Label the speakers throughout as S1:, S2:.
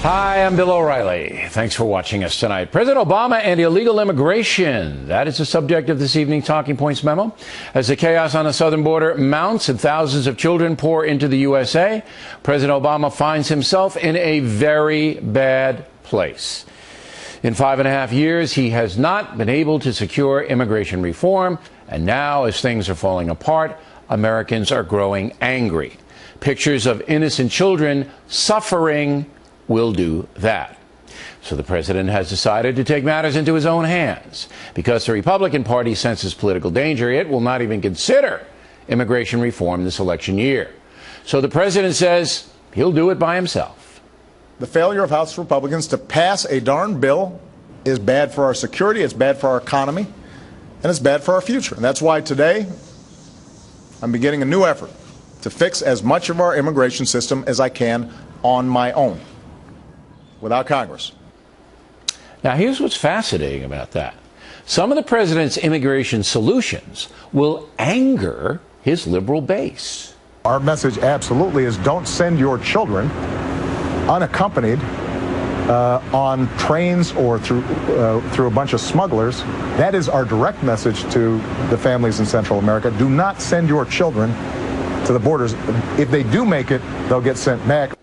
S1: Hi, I'm Bill O'Reilly. Thanks for watching us tonight. President Obama and illegal immigration. That is the subject of this evening Talking Points memo. As the chaos on the southern border mounts and thousands of children pour into the USA, President Obama finds himself in a very bad place. In 5.5 years, he has not been able to secure immigration reform. And now, as things are falling apart, Americans are growing angry. Pictures of innocent children suffering will do that. So the president has decided to take matters into his own hands. Because the Republican Party senses political danger, it will not even consider immigration reform this election year. So the president says he'll do it by himself.
S2: The failure of House Republicans to pass a darn bill is bad for our security, it's bad for our economy, and it's bad for our future. And that's why today I'm beginning a new effort to fix as much of our immigration system as I can on my own, without Congress.
S1: Now, here's what's fascinating about that. Some of the president's immigration solutions will anger his liberal base.
S2: Our message absolutely is don't send your children unaccompanied on trains or through a bunch of smugglers. That is our direct message to the families in Central America. Do not send your children to the borders. If they do make it, they'll get sent back.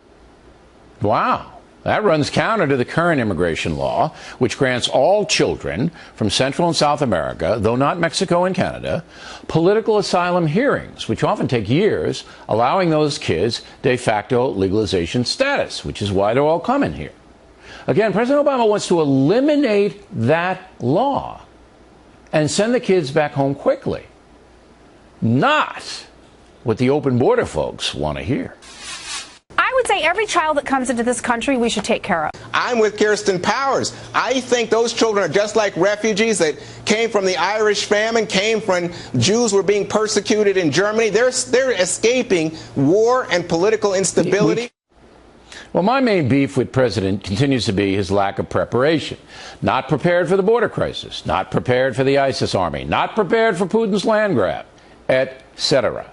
S1: Wow. That runs counter to the current immigration law, which grants all children from Central and South America, though not Mexico and Canada, political asylum hearings, which often take years, allowing those kids de facto legalization status, which is why they're all coming here. Again, President Obama wants to eliminate that law and send the kids back home quickly. Not what the open border folks want to hear.
S3: I would say every child that comes into this country we should take care of.
S4: I'm with Kirsten Powers. I think those children are just like refugees that came from the Irish famine, came from Jews were being persecuted in Germany. They're escaping war and political instability.
S1: Well, my main beef with President continues to be his lack of preparation. Not prepared for the border crisis, not prepared for the ISIS army, not prepared for Putin's land grab, etc.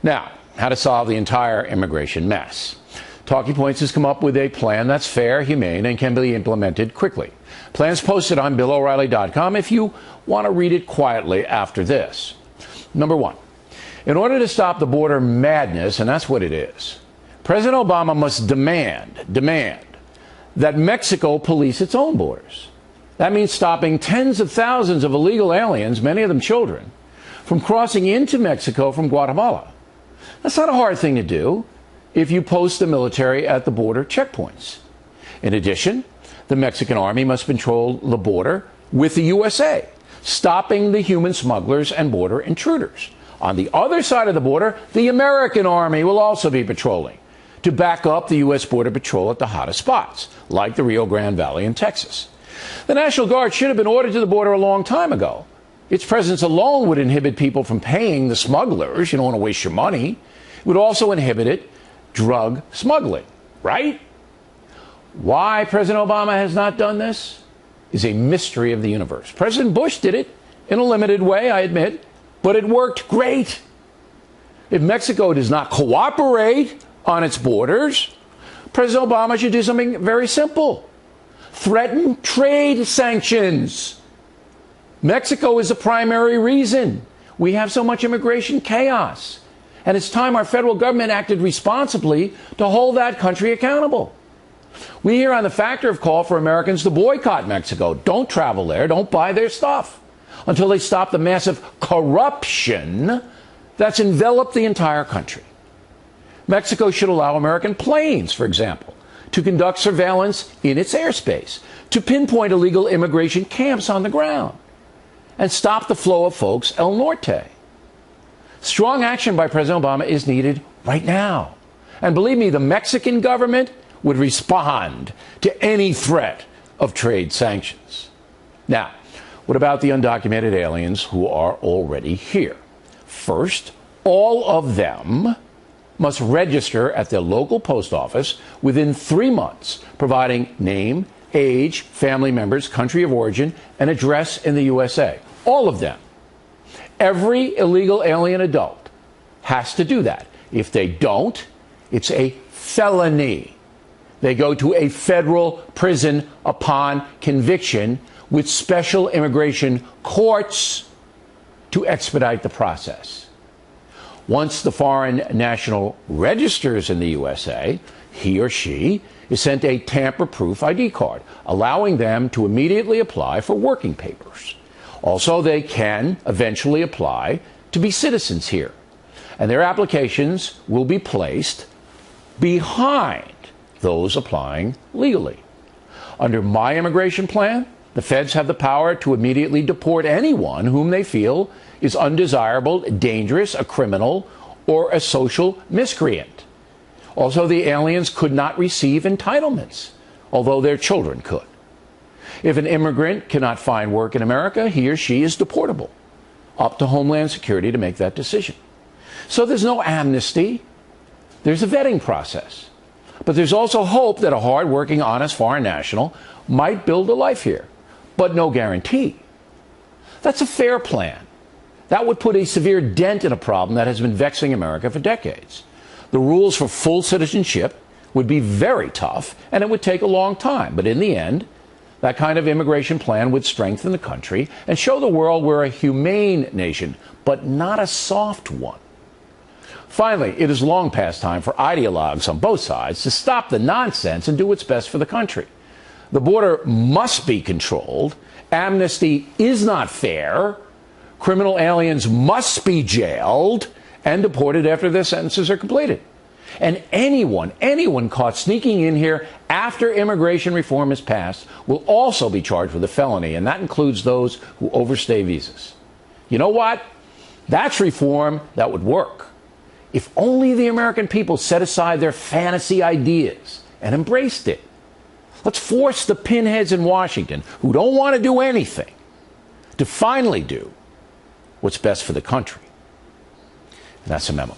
S1: Now, how to solve the entire immigration mess. Talking Points has come up with a plan that's fair, humane, and can be implemented quickly. Plans posted on BillO'Reilly.com if you want to read it quietly after this. Number one, in order to stop the border madness, and that's what it is, President Obama must demand that Mexico police its own borders. That means stopping tens of thousands of illegal aliens, many of them children, from crossing into Mexico from Guatemala. That's not a hard thing to do if you post the military at the border checkpoints. In addition, the Mexican army must patrol the border with the USA, stopping the human smugglers and border intruders. On the other side of the border, the American army will also be patrolling to back up the U.S. Border Patrol at the hottest spots, like the Rio Grande Valley in Texas. The National Guard should have been ordered to the border a long time ago. Its presence alone would inhibit people from paying the smugglers. You don't want to waste your money. It would also inhibit drug smuggling, right? Why President Obama has not done this is a mystery of the universe. President Bush did it in a limited way, I admit, but it worked great. If Mexico does not cooperate on its borders, President Obama should do something very simple. Threaten trade sanctions. Mexico is the primary reason we have so much immigration chaos. And it's time our federal government acted responsibly to hold that country accountable. We hear on the Factor have called for Americans to boycott Mexico. Don't travel there. Don't buy their stuff until they stop the massive corruption that's enveloped the entire country. Mexico should allow American planes, for example, to conduct surveillance in its airspace, to pinpoint illegal immigration camps on the ground, and stop the flow of folks El Norte. Strong action by President Obama is needed right now. And believe me, the Mexican government would respond to any threat of trade sanctions. Now, what about the undocumented aliens who are already here? First, all of them must register at their local post office within 3 months, providing name, age, family members, country of origin, and address in the USA. All of them. Every illegal alien adult has to do that. If they don't, it's a felony. They go to a federal prison upon conviction with special immigration courts to expedite the process. Once the foreign national registers in the USA, he or she is sent a tamper-proof ID card, allowing them to immediately apply for working papers. Also, they can eventually apply to be citizens here, and their applications will be placed behind those applying legally. Under my immigration plan, the feds have the power to immediately deport anyone whom they feel is undesirable, dangerous, a criminal, or a social miscreant. Also, the aliens could not receive entitlements, although their children could. If an immigrant cannot find work in America, he or she is deportable. Up to Homeland Security to make that decision. So there's no amnesty. There's a vetting process. But there's also hope that a hard-working, honest foreign national might build a life here, but no guarantee. That's a fair plan. That would put a severe dent in a problem that has been vexing America for decades. The rules for full citizenship would be very tough, and it would take a long time. But in the end, that kind of immigration plan would strengthen the country and show the world we're a humane nation, but not a soft one. Finally, it is long past time for ideologues on both sides to stop the nonsense and do what's best for the country. The border must be controlled. Amnesty is not fair. Criminal aliens must be jailed and deported after their sentences are completed. And anyone caught sneaking in here after immigration reform is passed will also be charged with a felony, and that includes those who overstay visas. You know what? That's reform that would work. If only the American people set aside their fantasy ideas and embraced it. Let's force the pinheads in Washington who don't want to do anything to finally do what's best for the country. And that's a memo.